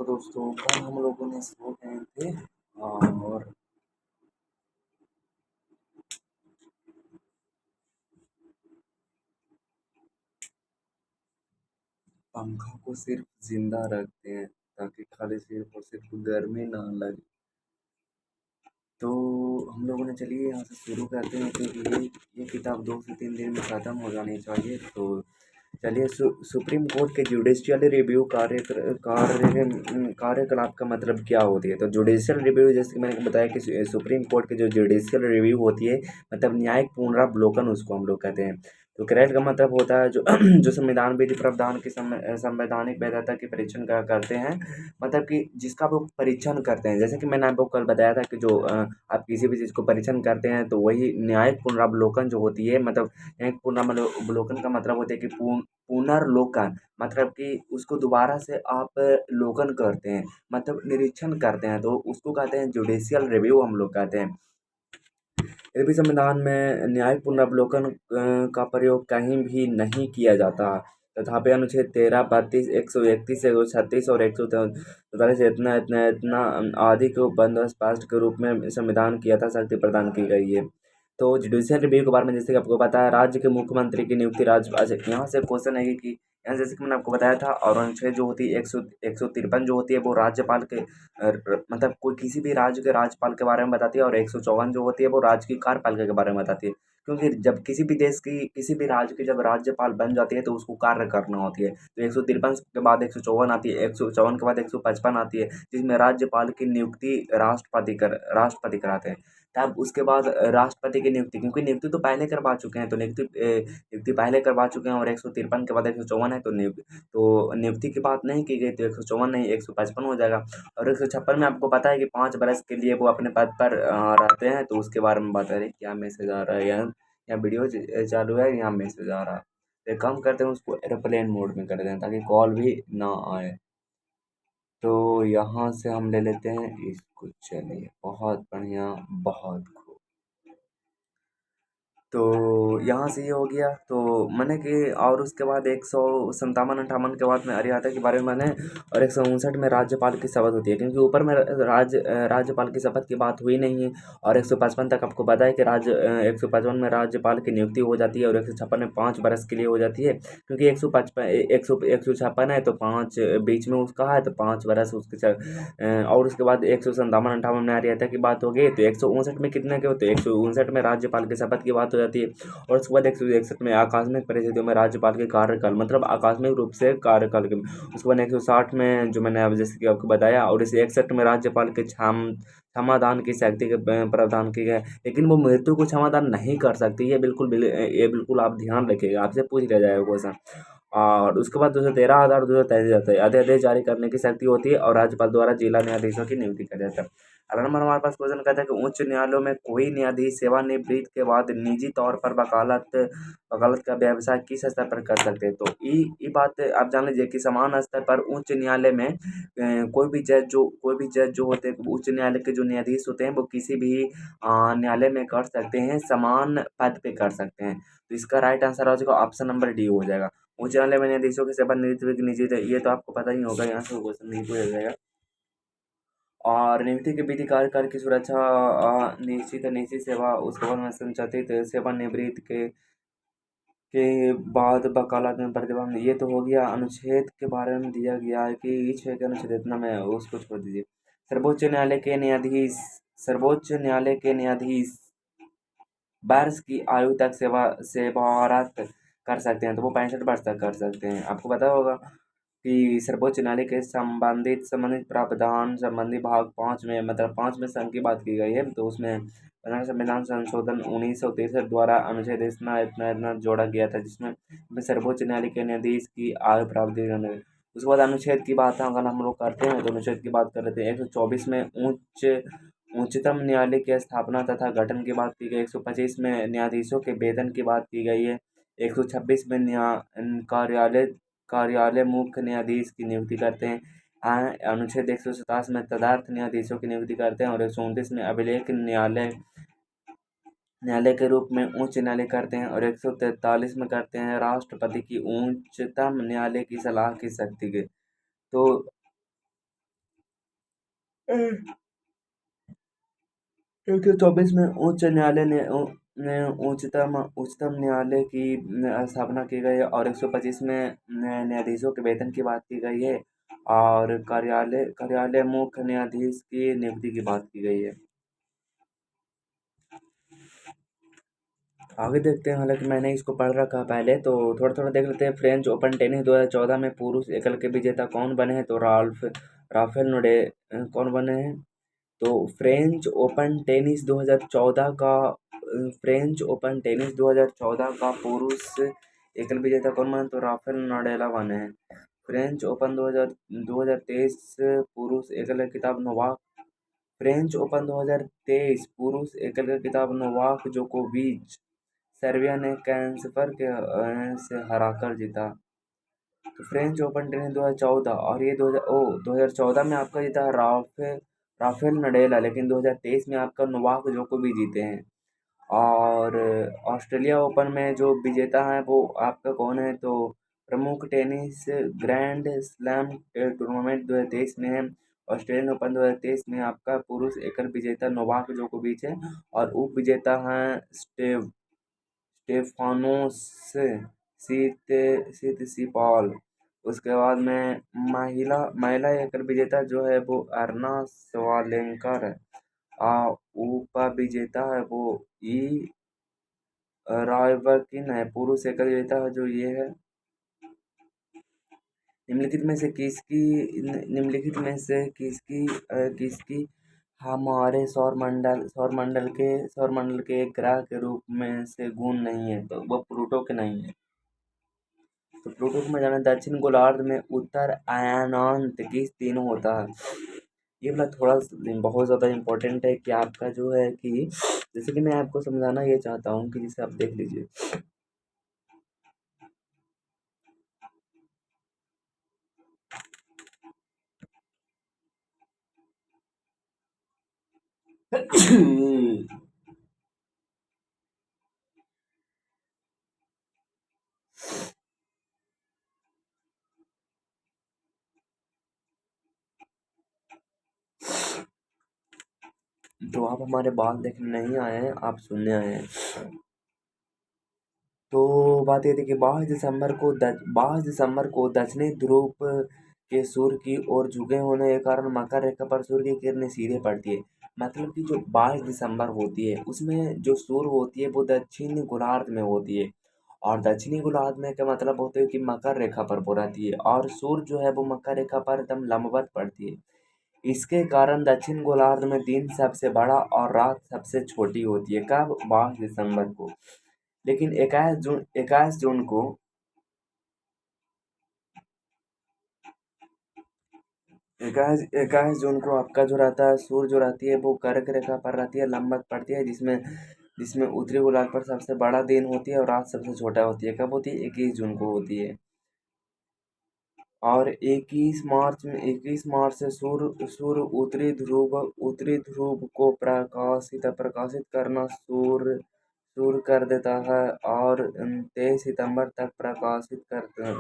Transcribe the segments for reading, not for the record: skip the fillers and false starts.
तो दोस्तों कल हम लोगों ने सो गए थे और पंखा को सिर्फ जिंदा रखते हैं ताकि खाली सिर्फ और सिर्फ गर्मी ना लगे। तो हम लोगों ने चलिए यहाँ से शुरू करते हैं क्योंकि ये किताब 2 से 3 दिन में ख़त्म हो जानी चाहिए। तो चलिए सुप्रीम कोर्ट के जुडिशियल रिव्यू कार्यकलाप का मतलब क्या होती है। तो जुडिशियल रिव्यू जैसे कि मैंने बताया कि सुप्रीम कोर्ट की जो जुडिशियल रिव्यू होती है मतलब न्यायिक पुनरावलोकन उसको हम लोग कहते हैं। तो क्रेड का मतलब होता है जो जो संविधान विधि प्रावधान की संवैधानिक वैधता की परीक्षण करते हैं। मतलब कि जिसका वो परीक्षण करते हैं, जैसे कि मैंने आपको कल बताया था कि जो आप किसी भी चीज़ को परीक्षण करते हैं तो वही न्यायिक पुनरावलोकन जो होती है। मतलब न्यायिक पुनरावलोकन का मतलब होता है कि पुनर्लोकन मतलब कि उसको दोबारा से आप लोकन करते हैं, मतलब निरीक्षण करते हैं, तो उसको कहते हैं जुडिशियल रिव्यू हम लोग कहते हैं। यद्यपि संविधान में न्यायिक पुनरावलोकन का प्रयोग कहीं भी नहीं किया जाता, तथापि अनुच्छेद 13, 32, 131, 136 और 143 इतना इतना इतना आदि को बंदोबस्त के रूप में संविधान की यथाशक्ति प्रदान की गई है। तो जुडिशियल रिव्यू के बारे में जैसे कि आपको पता है, राज्य के मुख्यमंत्री की नियुक्ति राज्य। अच्छा, यहाँ से क्वेश्चन है कि यहाँ जैसे कि मैंने आपको बताया था, और अनुच्छेद जो होती है 153 जो होती है वो राज्यपाल के मतलब कोई किसी भी राज्य के राज्यपाल के बारे में बताती है, और 154 जो होती है वो राज्य की कार्यपालिका के बारे में बताती है। क्योंकि जब किसी भी देश की किसी भी राज्य की जब राज्यपाल बन जाती है तो उसको कार्य करना होती है। तो 153 के बाद 154 आती है, 154 के बाद 155 आती है, जिसमें राज्यपाल की नियुक्ति राष्ट्रपति कराते हैं। तब उसके बाद राष्ट्रपति की नियुक्ति, क्योंकि नियुक्ति तो पहले करवा चुके हैं, तो नियुक्ति पहले करवा चुके हैं, और 153 के बाद 154 है तो नियुक्ति की बात नहीं की गई, तो 154 नहीं 155 हो जाएगा। और 156 में आपको पता है कि 5 बरस के लिए वो अपने पद पर रहते हैं। तो उसके बारे में बात करें, क्या मैसेज आ रहा है यार, या वीडियो चालू है, यहाँ मैसेज आ रहा है। तो एक काम करते हैं, उसको एरोप्लेन मोड में कर दें ताकि कॉल भी ना आए। तो यहाँ से हम ले लेते हैं इसको, चलिए बहुत बढ़िया, बहुत खूब। तो यहाँ से ये हो गया, तो मैंने कि और उसके बाद 157-58 के बाद में अर्हता के बारे में मैंने, और 159 में राज्यपाल की शपथ होती है, क्योंकि ऊपर में राज्यपाल की शपथ की बात हुई नहीं है। और 155 तक आपको पता है कि 155 में राज्यपाल की नियुक्ति हो जाती है, और 156 में 5 बरस के लिए हो जाती है। क्योंकि 156 है तो 5 बीच में उसका है, तो 5 बरस उसके और उसके बाद 157-58 में अर्हता की बात हो गई। तो 159 में कितने के होते हैं, 159 में राज्यपाल की शपथ की बात हो जाती है। और उसके बाद 161 में आकस्मिक परिस्थितियों में राज्यपाल के कार्यकाल, मतलब आकस्मिक रूप से कार्यकाल के। उसके बाद 160 में जो मैंने अब जैसे कि आपको बताया, और इस 61 में राज्यपाल के क्षमादान की शक्ति के प्रावधान किए गए। लेकिन वो मृत्यु को क्षमादान नहीं कर सकती, ये बिल्कुल आप ध्यान रखिएगा, आपसे पूछ लिया जाएगा क्वेश्चन। और उसके बाद 213 आधार 233 जाता है, अध्यादेश जारी करने की शक्ति होती है, और राज्यपाल द्वारा जिला न्यायाधीशों की नियुक्ति किया जाता है। अगर हमारे पास क्वेश्चन कहता है कि उच्च न्यायालयों में कोई न्यायाधीश सेवानिवृत्ति के बाद निजी तौर पर वकालत का व्यवसाय किस स्तर पर कर सकते हैं। तो ये बात आप जान लीजिए कि समान स्तर पर उच्च न्यायालय में कोई भी जज जो होते हैं, उच्च न्यायालय के जो न्यायाधीश होते हैं वो किसी भी न्यायालय में कर सकते हैं, समान पद पे कर सकते हैं। तो इसका राइट आंसर हो जाएगा ऑप्शन नंबर डी हो जाएगा। उच्च न्यायालय में न्यायाधीशों की सेवानिवृत्ति की निजी, ये तो आपको पता ही होगा, यहाँ से क्वेश्चन नहीं पूछा जाएगा। और नियुक्ति के विधि कार्यकाल की सुरक्षा, निश्चित सेवा, उसके बाद में संचालित सेवानिवृत्ति के बाद वकालत में प्रतिबंध। ये तो हो गया अनुच्छेद के बारे में दिया गया है कि 6 के अनुच्छेद, इतना में उसको छोड़ दीजिए। सर्वोच्च न्यायालय के न्यायाधीश सर्वोच्च न्यायालय के न्यायाधीश वर्ष की आयु तक सेवारत कर सकते हैं, तो वो 65 वर्ष तक कर सकते हैं। आपको पता होगा कि सर्वोच्च न्यायालय के संबंधित प्रावधान संबंधी भाग 5 में, मतलब 5 में संघ की बात की गई है। तो उसमें संविधान संशोधन 1963 द्वारा अनुच्छेद इतना इतना इतना जोड़ा गया था, जिसमें सर्वोच्च न्यायालय के न्यायाधीश की आयु प्रावधि करने। उसके बाद अनुच्छेद की बात अगर हम लोग करते हैं तो अनुच्छेद की बात कर लेते हैं। 124 में उच्चतम न्यायालय की स्थापना तथा गठन की बात की गई। 125 में न्यायाधीशों के वेतन की बात की गई है। 126 में कार्यालय कार्यालय मुख्य न्यायाधीश की नियुक्ति करते हैं। अनुच्छेद 127 में तदर्थ न्यायाधीशों की नियुक्ति करते हैं, और 129 में अभिलेख न्यायालय के रूप में उच्च न्यायालय करते हैं, और 143 में करते हैं राष्ट्रपति की उच्चतम न्यायालय की सलाह की शक्ति के। तो क्योंकि 24 में उच्च न्यायालय ने उच्चतम न्यायालय की स्थापना की गई है और 125 में न्यायाधीशों के वेतन की बात की गई है और कार्यालय कार्यालय मुख्य न्यायाधीश की नियुक्ति की बात की गई है। आगे देखते हैं, हालांकि मैंने इसको पढ़ रखा है पहले, तो थोड़ा थोड़ा देख लेते हैं। फ्रेंच ओपन टेनिस 2014 में पुरुष एकल के विजेता कौन बने हैं? तो राफेल नोडे कौन बने हैं? तो फ्रेंच ओपन टेनिस 2014 का पुरुष एकल विजेता कौन बना? तो राफेल नडाल बने हैं। फ्रेंच ओपन 2023 पुरुष एकल खिताब नोवाक फ्रेंच ओपन 2023 पुरुष एकल खिताब नोवाक जोकोविच सर्बिया ने कैस्पर से हराकर जीता। तो फ्रेंच ओपन टेनिस 2014 और ये 2014 में आपका जीता है राफेल नडेल, लेकिन 2023 में आपका नोवाक जोकोविच जीते हैं। और ऑस्ट्रेलिया ओपन में जो विजेता हैं वो आपका कौन है? तो प्रमुख टेनिस ग्रैंड स्लैम टूर्नामेंट 2023 में है। ऑस्ट्रेलियन ओपन 2023 में आपका पुरुष एकल विजेता नोवाक जोकोविच है और उप विजेता हैं स्टेफानोस सितसिपाल। उसके बाद में महिला एकल विजेता जो है वो अरना सवालेंका है। उप विजेता है वो ई रायबकिन है। पुरुष एकल विजेता है जो ये है। निम्नलिखित में से किसकी हमारे सौर मंडल के एक ग्रह के रूप में से गुण नहीं है? तो वो प्लूटो के नहीं है। तो प्लूटो को मैं जाना दक्षिण गोलार्ध में उत्तर अयनांत किस दिन होता है? ये वाला थोड़ा बहुत ज़्यादा इम्पोर्टेंट है कि आपका जो है कि जैसे कि मैं आपको समझाना ये चाहता हूँ कि जिसे आप देख लीजिए। तो आप हमारे बाल देखने नहीं आए हैं, आप सुनने आए हैं। तो बात ये थी कि 22 दिसंबर को दक्षिणी ध्रुव के सूर्य की ओर झुके होने के कारण मकर रेखा पर सूर्य की किरणें सीधे पड़ती है। मतलब कि जो 22 दिसंबर होती है उसमें जो सूर्य होती है वो दक्षिणी गोलार्ध में होती है और दक्षिणी गोलार्ध में का मतलब होता है कि मकर रेखा पर वो रहती है और सूर्य जो है वो मकर रेखा पर एकदम लंबवत पड़ती है। इसके कारण दक्षिण गोलार्ध में दिन सबसे बड़ा और रात सबसे छोटी होती है। कब? 22 दिसंबर को। लेकिन 21 जून को 21 जून को आपका जो रहता है सूर्य जो रहती है वो कर्क रेखा पर रहती है, लंबवत पड़ती है, जिसमें जिसमें उत्तरी गोलार्ध पर सबसे बड़ा दिन होती है और रात सबसे छोटा होती है। कब होती है? 21 जून को होती है। और 21 मार्च से सूर्य उत्तरी ध्रुव को प्रकाशित करना शुरू कर देता है और 23 सितंबर तक प्रकाशित करता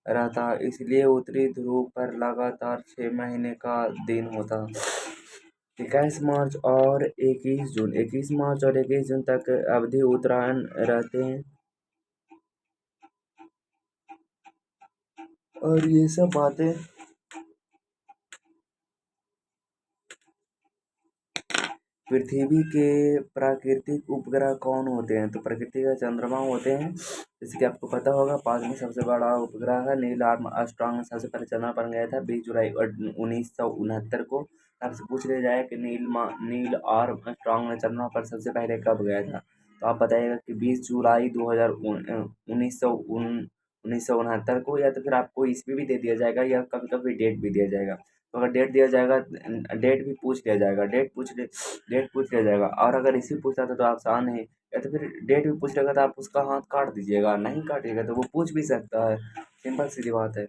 रहता है। इसलिए उत्तरी ध्रुव पर लगातार 6 महीने का दिन होता है। 21 मार्च और 21 जून तक अवधि उत्तरायण रहते हैं। और ये सब बातें पृथ्वी के प्राकृतिक उपग्रह कौन होते हैं? तो प्रकृति का चंद्रमा होते हैं, जैसे कि आपको पता होगा। 5वां सबसे बड़ा उपग्रह है। नील आर्मस्ट्रांग सबसे पहले चंद्रमा पर गया था 20 जुलाई 1969 को। आपसे पूछ लिया जाए कि नील आर्मस्ट्रांग ने चंद्रमा पर सबसे पहले कब गया था? तो आप बताइएगा कि 20 जुलाई 1969 को, या तो फिर आपको ईस्वी भी दे दिया जाएगा या कभी कभी डेट भी दिया जाएगा। तो अगर डेट दिया जाएगा, डेट भी पूछ लिया जाएगा, डेट पूछ लिया जाएगा। और अगर इसी पूछता था तो आसान है, या तो फिर डेट भी पूछ लेगा तो आप उसका हाथ काट दीजिएगा, नहीं काटिएगा तो वो पूछ भी सकता है। सिंपल सीधी बात है।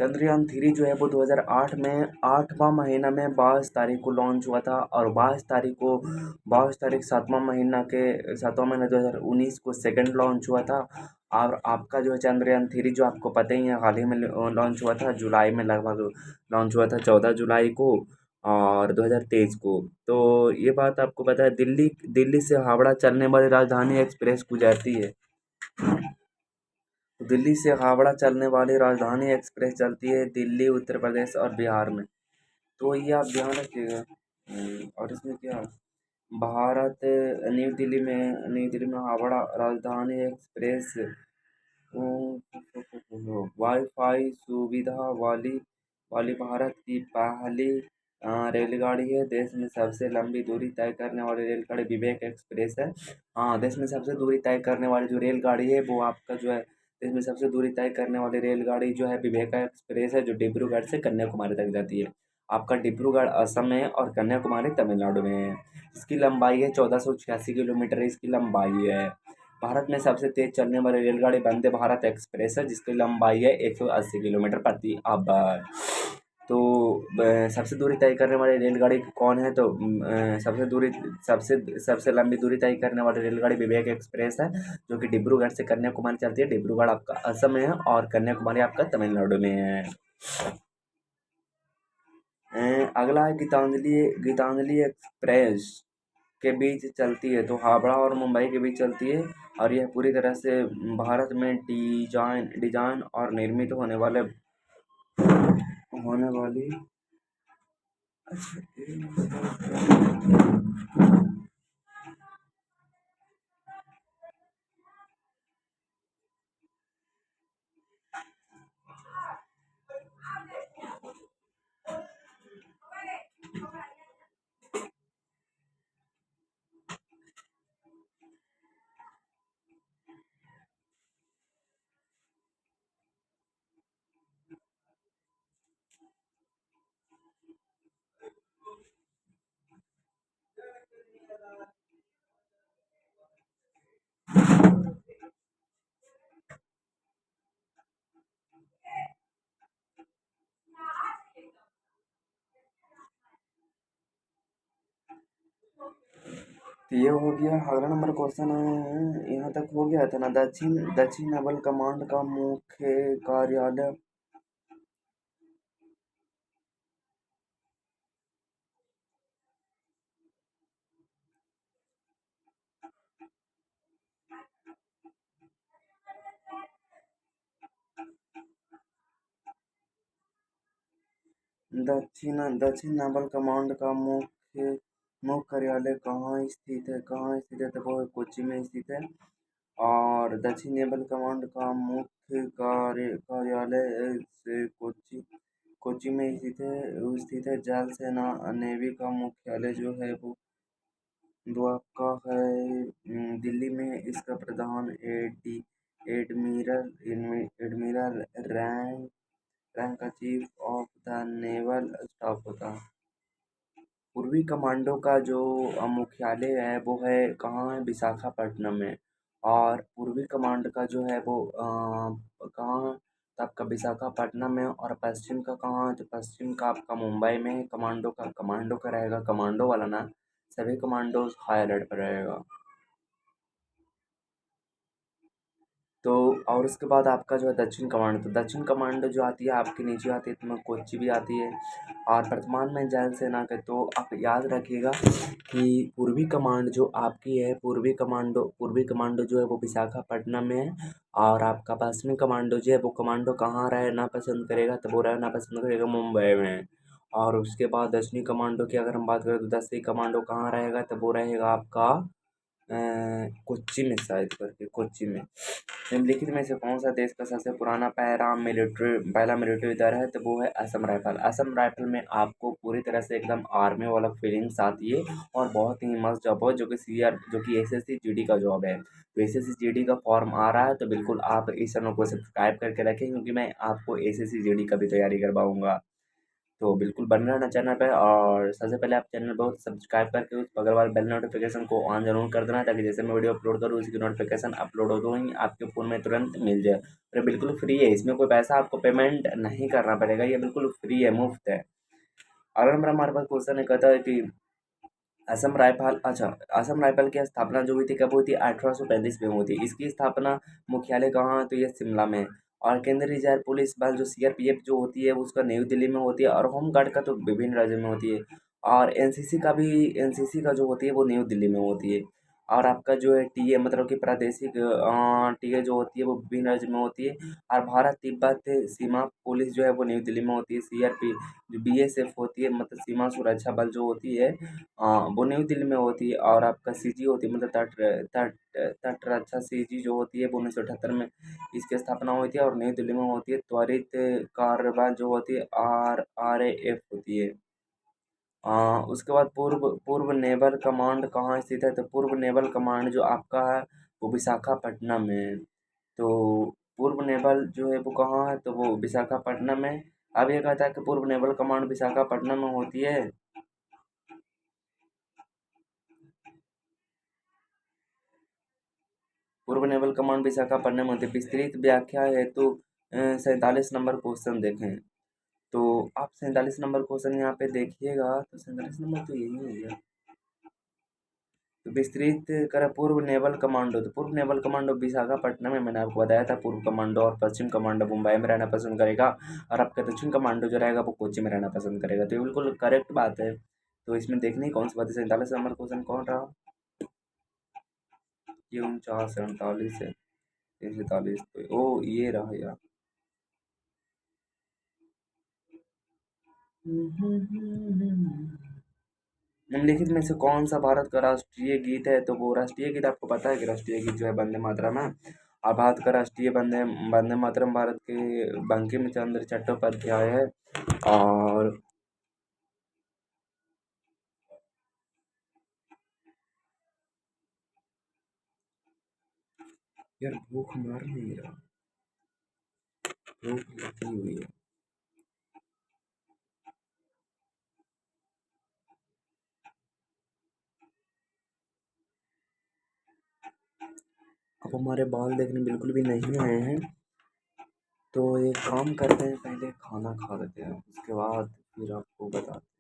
चंद्रयान 3 जो है वो 2008 में 8वां महीना में 22 तारीख को लॉन्च हुआ था, और 22 तारीख 7वां महीना 2019 को सेकंड लॉन्च हुआ था। और आपका जो है चंद्रयान 3 जो आपको पता ही है, हाल ही में लॉन्च हुआ था, जुलाई में लगभग लॉन्च हुआ था, 14 जुलाई को, और 2023 को। तो ये बात आपको पता है, दिल्ली दिल्ली से हावड़ा चलने वाली राजधानी एक्सप्रेस गुजरती है। दिल्ली से हावड़ा चलने वाली राजधानी एक्सप्रेस चलती है दिल्ली, उत्तर प्रदेश और बिहार में। तो ये आप ध्यान रखिएगा। और इसमें क्या, भारत, न्यू दिल्ली में हावड़ा राजधानी एक्सप्रेस वाईफाई सुविधा वाली वाली भारत की पहली रेलगाड़ी है। देश में सबसे लंबी दूरी तय करने वाली रेलगाड़ी विवेक एक्सप्रेस है। हाँ, देश में सबसे दूरी तय करने वाली जो रेलगाड़ी है वो आपका जो है, देश में सबसे दूरी तय करने वाली रेलगाड़ी जो है विवेक एक्सप्रेस है, जो डिब्रूगढ़ से कन्याकुमारी तक जाती है। आपका डिब्रूगढ़ असम में और कन्याकुमारी तमिलनाडु में है। इसकी लंबाई है 1486 किलोमीटर, इसकी लंबाई है। भारत में सबसे तेज चलने वाली रेलगाड़ी वंदे भारत एक्सप्रेस है, जिसकी लंबाई है 180 किलोमीटर प्रति आवर। तो सबसे दूरी तय करने वाली रेलगाड़ी कौन है, तो सबसे सबसे लंबी दूरी तय करने वाली रेलगाड़ी विवेक एक्सप्रेस है, जो कि डिब्रूगढ़ से कन्याकुमारी चलती है। डिब्रूगढ़ आपका असम में है और कन्याकुमारी आपका तमिलनाडु में है। अगला है गीतांजलि एक्सप्रेस के बीच चलती है, तो हावड़ा और मुंबई के बीच चलती है। और यह पूरी तरह से भारत में डिजाइन और निर्मित होने वाली। तो ये हो गया। अगला नंबर क्वेश्चन है, यहाँ तक हो गया था ना। दक्षिण दक्षिण नावल कमांड का मुख्य कार्यालय। दक्षिण नावल कमांड का मुख्य कार्यालय कहाँ स्थित है, तो वो कोच्चि में स्थित है। और दक्षिण नेवल कमांड का मुख्य कार्यालय से कोच्चि में स्थित है। जल सेना नेवी का मुख्यालय जो है वो द्वारका है। दिल्ली में इसका प्रधान एडमिरल रैंक का chief of the naval staff होता है। पूर्वी कमांडो का जो मुख्यालय है वो है कहाँ है, विशाखापट्टनम में। और पूर्वी कमांड का जो है वो कहाँ है, तो आपका विशाखापट्टनम में। और पश्चिम का कहाँ है, तो पश्चिम का आपका मुंबई में है। कमांडो का रहेगा, कमांडो वाला ना, सभी कमांडो हाई अलर्ट पर रहेगा। तो और उसके बाद आपका जो है दक्षिण कमांड, तो दक्षिण कमांड जो आती है आपके नीचे आती है, तो में कोच्चि भी आती है। और वर्तमान में जल सेना के, तो आप याद रखिएगा कि पूर्वी कमांड जो आपकी है, पूर्वी कमांडो जो है वो विशाखापट्टनम में है। और आपका पश्चिमी कमांडो जो है वो कमांडो कहाँ रहना पसंद करेगा, तो वो रहना पसंद करेगा मुंबई में। और उसके बाद दक्षिणी कमांडो की अगर हम बात करें, तो दक्षिणी कमांडो कहाँ रहेगा, तो वो रहेगा आपका कोच्चि में, शायद करके कोच्चि में। निम्नलिखित में से कौन सा देश का सबसे पुराना पहला मिलिट्री दल है, तो वो है असम राइफल। असम राइफल में आपको पूरी तरह से एकदम आर्मी वाला फीलिंग्स आती है, और बहुत ही मस्त जॉब है, जो कि एसएससी जीडी का जॉब है। तो एसएससी जीडी का फॉर्म आ रहा है, तो बिल्कुल आप इस चैनल को सब्सक्राइब करके रखें, क्योंकि मैं आपको एसएससी जीडी का भी तैयारी करवाऊंगा। तो बिल्कुल बने रहना चैनल पे, और सबसे पहले आप चैनल को सब्सक्राइब करके उस बगल वाले बेल नोटिफिकेशन को ऑन जरूर कर देना, ताकि जैसे मैं वीडियो अपलोड करूँ उसकी नोटिफिकेशन अपलोड हो ही आपके फ़ोन में तुरंत मिल जाए। और ये बिल्कुल फ्री है, इसमें कोई पैसा आपको पेमेंट नहीं करना पड़ेगा, ये बिल्कुल फ्री है, मुफ्त है। अगर हमारे पास क्वेश्चन है, कहता है कि असम राइफल, अच्छा, असम राइफल की स्थापना जो हुई थी कब हुई थी? 1835 में हुई थी। इसकी स्थापना मुख्यालय कहाँ है? तो ये शिमला में है। और केंद्रीय रिजर्व पुलिस बल जो सीआरपीएफ जो होती है उसका नई दिल्ली में होती है, और होम गार्ड का तो विभिन्न राज्यों में होती है। और एनसीसी का भी, एनसीसी का जो होती है वो न्यू दिल्ली में होती है। और आपका जो है टीए मतलब कि प्रादेशिक टीए जो होती है वो विभिन्न राज्य में होती है। और भारत तिब्बत सीमा पुलिस जो है वो न्यू दिल्ली में होती है। सीआरपी जो बीएसएफ होती है मतलब सीमा सुरक्षा बल जो होती है, वो न्यू दिल्ली में होती है। और आपका सीजी होती है मतलब तट तट रक्षा सीजी जो होती है वो 1978 में इसकी स्थापना हुई थी, और नई दिल्ली में होती है। त्वरित कार्रवाई जो होती है आरएएफ होती है। उसके बाद पूर्व पूर्व नेवल कमांड कहाँ स्थित है? तो पूर्व नेवल कमांड जो आपका है वो विशाखापट्टनम में है। तो पूर्व नेवल जो है वो कहाँ है? तो वो विशाखापट्टनम में। अब ये कहता है कि पूर्व नेवल कमांड विशाखापट्टनम में होती है। पूर्व नेवल कमांड विशाखापट्टनम में होती है। विस्तृत व्याख्या हेतु 47 नंबर क्वेश्चन देखें। तो आप 47 नंबर क्वेश्चन यहाँ पे देखिएगा, तो 47 नंबर तो यही है यार। तो विस्तृत कर पूर्व नेवल कमांडो, तो पूर्व नेवल कमांडो विशाखापट्टनम में, मैंने आपको बताया था। पूर्व कमांडो और पश्चिम कमांडो मुंबई में रहना पसंद करेगा, और आपका दक्षिण कमांडो जो रहेगा वो कोच्चि में रहना पसंद करेगा। तो ये बिल्कुल करेक्ट बात है। तो इसमें देखने कौन सी बात है? 47 नंबर क्वेश्चन कौन रहा? ये 49 है, 47 तो ओ ये रहा यार। निम्नलिखित में से कौन सा भारत का राष्ट्रीय गीत है? तो वो राष्ट्रीय गीत आपको पता है कि राष्ट्रीय गीत जो है वंदे मातरम है। और भारत का राष्ट्रीय वंदे वंदे मातरम भारत के बंकिम चंद्र चट्टोपाध्याय है। और यार भूख मार नहीं रहा, भूख लगी हुई है। अब हमारे बाल देखने बिल्कुल भी नहीं आए हैं, तो एक काम करते हैं, पहले खाना खा लेते हैं, उसके बाद फिर आपको बताते हैं।